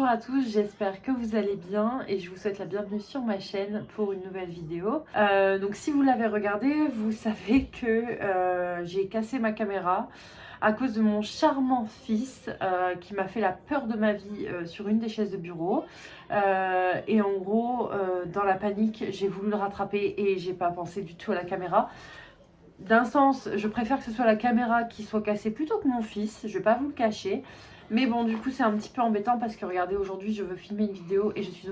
à tous, j'espère que vous allez bien et je vous souhaite la bienvenue sur ma chaîne pour une nouvelle vidéo. Donc si vous l'avez regardé, vous savez que j'ai cassé ma caméra à cause de mon charmant fils qui m'a fait la peur de ma vie sur une des chaises de bureau. Et en gros, dans la panique, j'ai voulu le rattraper et j'ai pas pensé du tout à la caméra. D'un sens, je préfère que ce soit la caméra qui soit cassée plutôt que mon fils, je vais pas vous le cacher. Mais bon, du coup, c'est un petit peu embêtant parce que regardez, aujourd'hui, je veux filmer une vidéo et je suis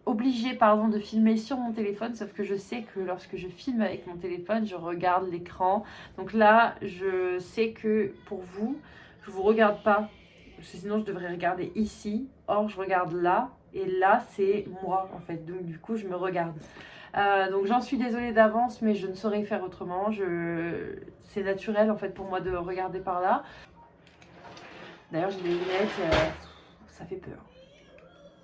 obligée de filmer sur mon téléphone. Sauf que je sais que lorsque je filme avec mon téléphone, je regarde l'écran. Donc là, je sais que pour vous, je vous regarde pas. Parce que sinon, je devrais regarder ici. Or, je regarde là. Et là, c'est moi, en fait. Donc, du coup, je me regarde. Donc j'en suis désolée d'avance, mais je ne saurais faire autrement. C'est naturel en fait pour moi de regarder par là. D'ailleurs j'ai des lunettes, ça fait peur.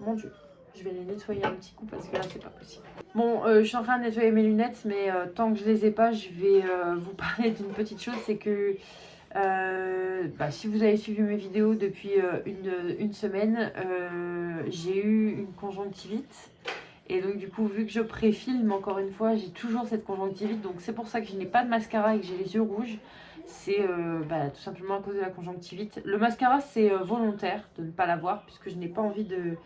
Mon Dieu, je vais les nettoyer un petit coup parce que là c'est pas possible. Bon, je suis en train de nettoyer mes lunettes, mais tant que je les ai pas, je vais vous parler d'une petite chose, c'est que si vous avez suivi mes vidéos depuis une semaine, j'ai eu une conjonctivite. Et donc du coup, vu que je pré-filme, encore une fois, j'ai toujours cette conjonctivite. Donc c'est pour ça que je n'ai pas de mascara et que j'ai les yeux rouges. C'est tout simplement à cause de la conjonctivite. Le mascara, c'est volontaire de ne pas l'avoir puisque je n'ai pas envie de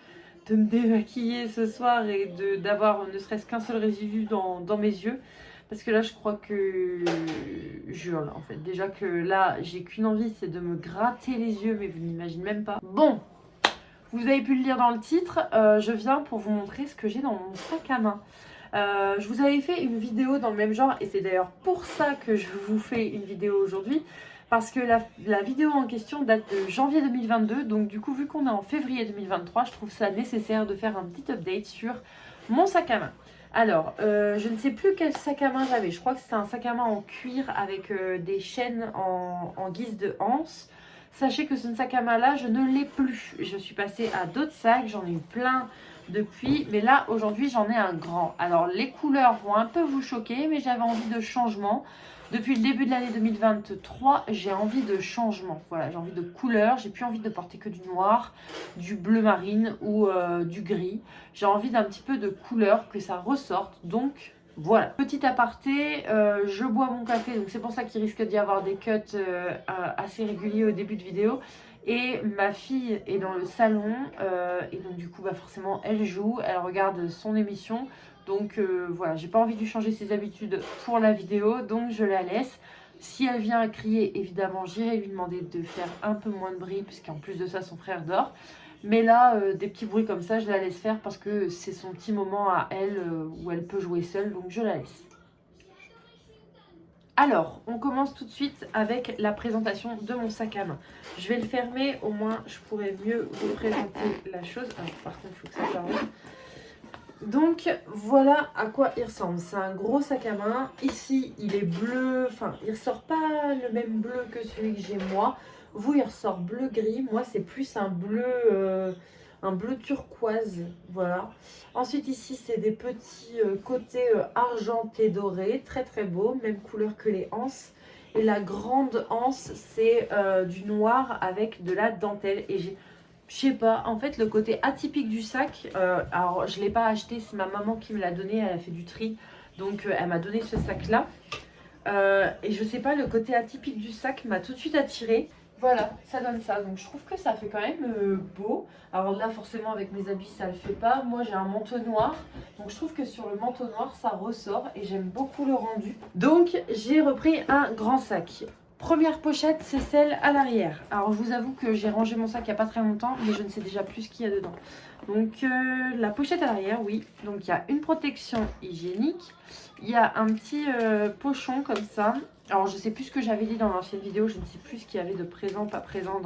me démaquiller ce soir et d'avoir ne serait-ce qu'un seul résidu dans mes yeux. Parce que là, je crois que je hurle en fait. Déjà que là, j'ai qu'une envie, c'est de me gratter les yeux, mais vous n'imaginez même pas. Bon! Vous avez pu le lire dans le titre, je viens pour vous montrer ce que j'ai dans mon sac à main. Je vous avais fait une vidéo dans le même genre et c'est d'ailleurs pour ça que je vous fais une vidéo aujourd'hui. Parce que la vidéo en question date de janvier 2022. Donc du coup, vu qu'on est en février 2023, je trouve ça nécessaire de faire un petit update sur mon sac à main. Alors, je ne sais plus quel sac à main j'avais. Je crois que c'était un sac à main en cuir avec des chaînes en guise de anse. Sachez que ce sac à main là, je ne l'ai plus. Je suis passée à d'autres sacs, j'en ai eu plein depuis. Mais là, aujourd'hui, j'en ai un grand. Alors, les couleurs vont un peu vous choquer, mais j'avais envie de changement. Depuis le début de l'année 2023, j'ai envie de changement. Voilà, j'ai envie de couleurs. J'ai plus envie de porter que du noir, du bleu marine ou du gris. J'ai envie d'un petit peu de couleur, que ça ressorte. Donc, voilà, petit aparté, je bois mon café, donc c'est pour ça qu'il risque d'y avoir des cuts assez réguliers au début de vidéo. Et ma fille est dans le salon, et donc du coup forcément elle joue, elle regarde son émission. Donc voilà, j'ai pas envie de lui changer ses habitudes pour la vidéo, donc je la laisse. Si elle vient à crier, évidemment j'irai lui demander de faire un peu moins de bruit, puisqu'en plus de ça son frère dort. Mais là, des petits bruits comme ça, je la laisse faire parce que c'est son petit moment à elle où elle peut jouer seule, donc je la laisse. Alors, on commence tout de suite avec la présentation de mon sac à main. Je vais le fermer, au moins je pourrai mieux vous présenter la chose. Alors, par contre, il faut que ça s'arrange. Donc, voilà à quoi il ressemble. C'est un gros sac à main. Ici, il est bleu. Enfin, il ressort pas le même bleu que celui que j'ai moi. Vous, il ressort bleu-gris. Moi, c'est plus un bleu turquoise. Voilà. Ensuite, ici, c'est des petits côtés argentés dorés. Très, très beau. Même couleur que les anses. Et la grande anse, c'est du noir avec de la dentelle. Et je sais pas, en fait le côté atypique du sac, alors je ne l'ai pas acheté, c'est ma maman qui me l'a donné, elle a fait du tri, donc elle m'a donné ce sac là. Et je sais pas, le côté atypique du sac m'a tout de suite attirée. Voilà, ça donne ça, donc je trouve que ça fait quand même beau. Alors là forcément avec mes habits ça le fait pas, moi j'ai un manteau noir, donc je trouve que sur le manteau noir ça ressort et j'aime beaucoup le rendu. Donc j'ai repris un grand sac. Première pochette, c'est celle à l'arrière. Alors, je vous avoue que j'ai rangé mon sac il n'y a pas très longtemps, mais je ne sais déjà plus ce qu'il y a dedans. Donc, la pochette à l'arrière, oui. Donc, il y a une protection hygiénique. Il y a un petit pochon comme ça. Alors, je ne sais plus ce que j'avais dit dans l'ancienne vidéo. Je ne sais plus ce qu'il y avait de présent, pas présent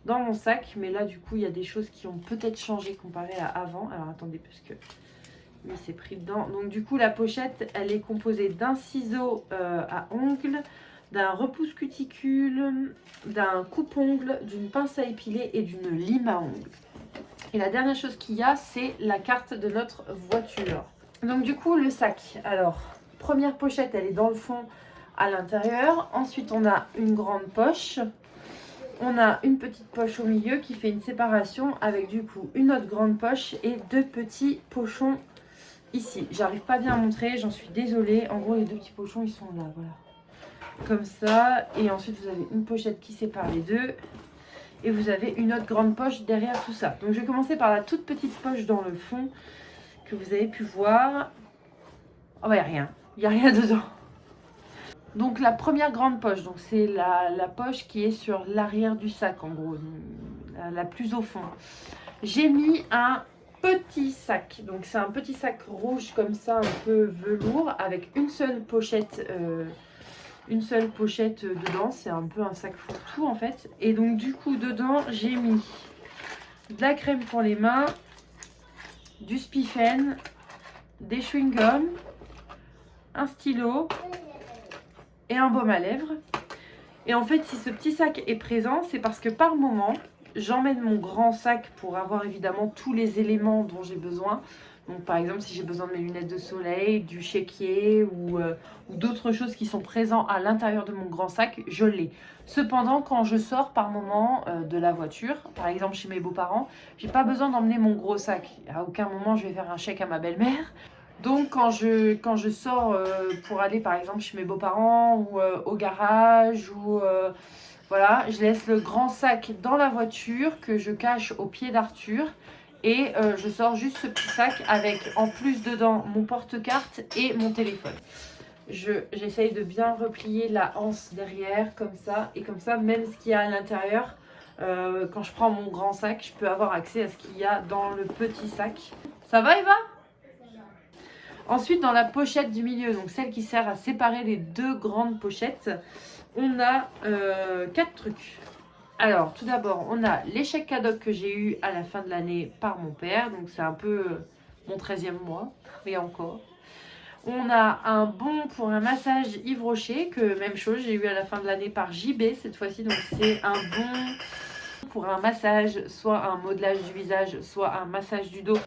dans mon sac. Mais là, du coup, il y a des choses qui ont peut-être changé comparé à avant. Alors, attendez, parce que il s'est pris dedans. Donc, du coup, la pochette, elle est composée d'un ciseau à ongles, d'un repousse cuticule, d'un coupe-ongle, d'une pince à épiler et d'une lime à ongles. Et la dernière chose qu'il y a, c'est la carte de notre voiture. Donc du coup, le sac. Alors, première pochette, elle est dans le fond à l'intérieur. Ensuite, on a une grande poche. On a une petite poche au milieu qui fait une séparation avec du coup une autre grande poche et deux petits pochons ici. J'arrive pas bien à montrer, j'en suis désolée. En gros, les deux petits pochons, ils sont là, voilà. Comme ça. Et ensuite, vous avez une pochette qui sépare les deux. Et vous avez une autre grande poche derrière tout ça. Donc, je vais commencer par la toute petite poche dans le fond que vous avez pu voir. Oh, bah, il n'y a rien. Il n'y a rien dedans. Donc la première grande poche, donc c'est la poche qui est sur l'arrière du sac en gros, la plus au fond. J'ai mis un petit sac, donc c'est un petit sac rouge comme ça, un peu velours, avec une seule pochette dedans. C'est un peu un sac fourre-tout en fait. Et donc du coup dedans j'ai mis de la crème pour les mains, du Spiffen, des chewing-gums, un stylo et un baume à lèvres. Et en fait, si ce petit sac est présent, c'est parce que par moment, j'emmène mon grand sac pour avoir évidemment tous les éléments dont j'ai besoin. Donc par exemple, si j'ai besoin de mes lunettes de soleil, du chéquier ou d'autres choses qui sont présentes à l'intérieur de mon grand sac, je l'ai. Cependant, quand je sors par moment de la voiture, par exemple chez mes beaux-parents, j'ai pas besoin d'emmener mon gros sac. À aucun moment, je vais faire un chèque à ma belle-mère. Donc quand je sors pour aller par exemple chez mes beaux-parents ou au garage ou voilà, je laisse le grand sac dans la voiture que je cache au pied d'Arthur et je sors juste ce petit sac avec en plus dedans mon porte-carte et mon téléphone. J'essaye de bien replier la anse derrière comme ça et comme ça même ce qu'il y a à l'intérieur, quand je prends mon grand sac, je peux avoir accès à ce qu'il y a dans le petit sac. Ça va Eva ? Ensuite, dans la pochette du milieu, donc celle qui sert à séparer les deux grandes pochettes, on a 4 trucs. Alors, tout d'abord, on a l'échec cadeau que j'ai eu à la fin de l'année par mon père. Donc, c'est un peu mon 13e mois, et encore. On a un bon pour un massage Yves Rocher, que même chose, j'ai eu à la fin de l'année par JB cette fois-ci. Donc, c'est un bon pour un massage, soit un modelage du visage, soit un massage du dos.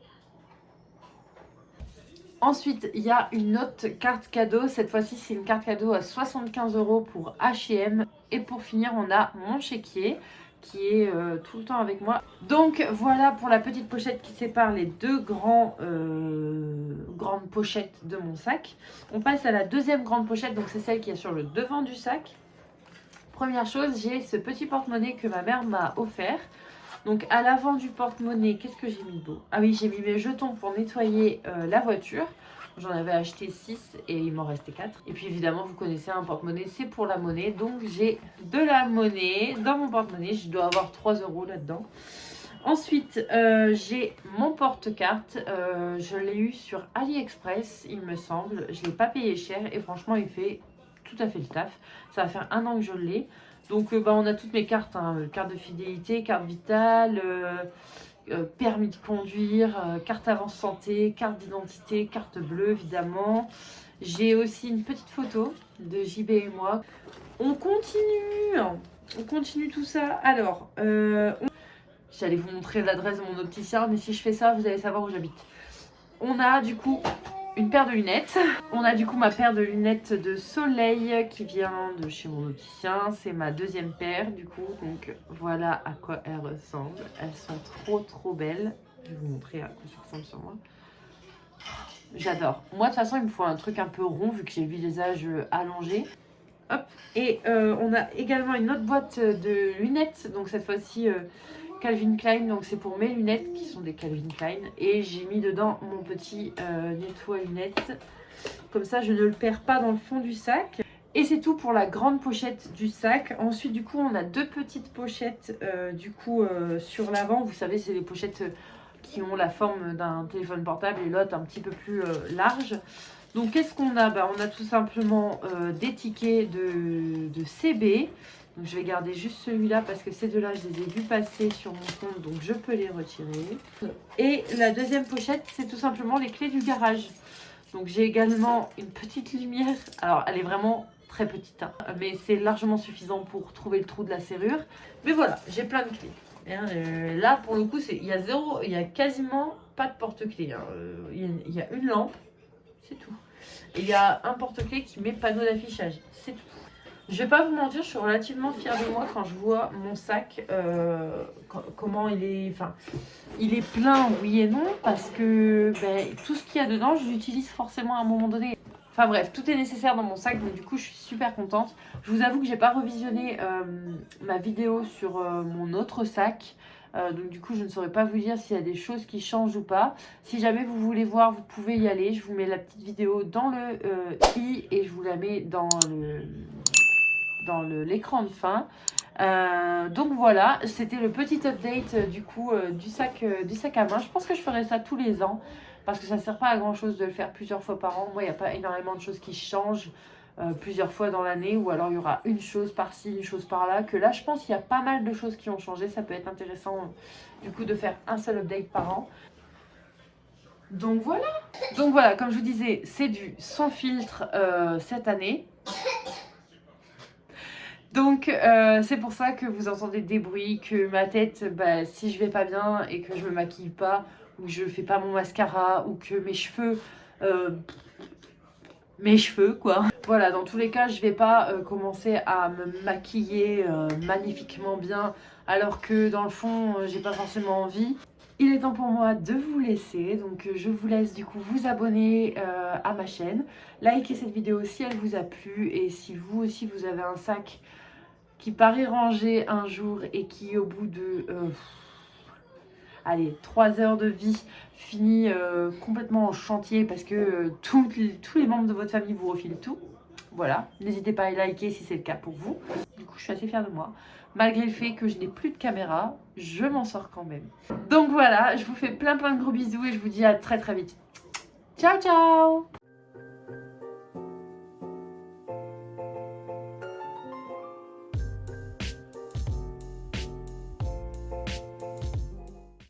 Ensuite, il y a une autre carte cadeau. Cette fois-ci, c'est une carte cadeau à 75 € pour H&M. Et pour finir, on a mon chéquier qui est tout le temps avec moi. Donc voilà pour la petite pochette qui sépare les deux grandes pochettes de mon sac. On passe à la deuxième grande pochette, donc c'est celle qui est sur le devant du sac. Première chose, j'ai ce petit porte-monnaie que ma mère m'a offert. Donc à l'avant du porte-monnaie, qu'est-ce que j'ai mis de beau? Ah oui, j'ai mis mes jetons pour nettoyer la voiture. J'en avais acheté 6 et il m'en restait 4. Et puis évidemment, vous connaissez un porte-monnaie, c'est pour la monnaie. Donc j'ai de la monnaie dans mon porte-monnaie. Je dois avoir 3 € là-dedans. Ensuite, j'ai mon porte-carte. Je l'ai eu sur AliExpress, il me semble. Je ne l'ai pas payé cher et franchement, il fait tout à fait le taf. Ça va faire 1 an que je l'ai. Donc on a toutes mes cartes, hein, carte de fidélité, carte vitale, permis de conduire, carte avance santé, carte d'identité, carte bleue évidemment. J'ai aussi une petite photo de JB et moi. On continue tout ça. Alors, j'allais vous montrer l'adresse de mon opticien, mais si je fais ça, vous allez savoir où j'habite. On a du coup une paire de lunettes. On a du coup ma paire de lunettes de soleil qui vient de chez mon opticien. C'est ma deuxième paire du coup. Donc voilà à quoi elles ressemblent. Elles sont trop belles. Je vais vous montrer à quoi ça ressemble sur moi. J'adore. Moi de toute façon il me faut un truc un peu rond vu que j'ai le visage allongé. Hop. Et on a également une autre boîte de lunettes. Donc cette fois-ci Calvin Klein, donc c'est pour mes lunettes qui sont des Calvin Klein. Et j'ai mis dedans mon petit nettoie lunettes. Comme ça, je ne le perds pas dans le fond du sac. Et c'est tout pour la grande pochette du sac. Ensuite, du coup, on a deux petites pochettes sur l'avant. Vous savez, c'est les pochettes qui ont la forme d'un téléphone portable et l'autre un petit peu plus large. Donc, qu'est-ce qu'on a? On a tout simplement des tickets de CB. Donc je vais garder juste celui-là parce que ces deux-là, je les ai vus passer sur mon compte, donc je peux les retirer. Et la deuxième pochette, c'est tout simplement les clés du garage. Donc j'ai également une petite lumière. Alors elle est vraiment très petite, hein, mais c'est largement suffisant pour trouver le trou de la serrure. Mais voilà, j'ai plein de clés. Là, pour le coup, il y a quasiment pas de porte-clés. Hein. Il y a une lampe, c'est tout. Et il y a un porte-clés qui met panneau d'affichage, c'est tout. Je vais pas vous mentir, je suis relativement fière de moi quand je vois mon sac, comment il est, enfin, il est plein, oui et non, parce que tout ce qu'il y a dedans, je l'utilise forcément à un moment donné. Enfin bref, tout est nécessaire dans mon sac, donc du coup, je suis super contente. Je vous avoue que j'ai pas revisionné ma vidéo sur mon autre sac. Donc du coup, je ne saurais pas vous dire s'il y a des choses qui changent ou pas. Si jamais vous voulez voir, vous pouvez y aller. Je vous mets la petite vidéo dans le i et je vous la mets dans l'écran de fin. Donc voilà, c'était le petit update du coup du sac à main. Je pense que je ferai ça tous les ans parce que ça ne sert pas à grand chose de le faire plusieurs fois par an. Moi, il n'y a pas énormément de choses qui changent plusieurs fois dans l'année, ou alors il y aura une chose par-ci, une chose par-là. Que là, je pense qu'il y a pas mal de choses qui ont changé. Ça peut être intéressant du coup de faire un seul update par an. Donc voilà, comme je vous disais, c'est du sans filtre cette année. Donc c'est pour ça que vous entendez des bruits, que ma tête, si je vais pas bien et que je me maquille pas, ou que je fais pas mon mascara, ou que mes cheveux quoi. Voilà, dans tous les cas, je vais pas commencer à me maquiller magnifiquement bien, alors que dans le fond, j'ai pas forcément envie. Il est temps pour moi de vous laisser, donc je vous laisse du coup vous abonner à ma chaîne, likez cette vidéo si elle vous a plu, et si vous aussi vous avez un sac qui paraît rangé un jour et qui au bout de 3 heures de vie finit complètement en chantier parce que tous les membres de votre famille vous refilent tout. Voilà, n'hésitez pas à liker si c'est le cas pour vous. Du coup, je suis assez fière de moi. Malgré le fait que je n'ai plus de caméra, je m'en sors quand même. Donc voilà, je vous fais plein de gros bisous et je vous dis à très très vite. Ciao ciao!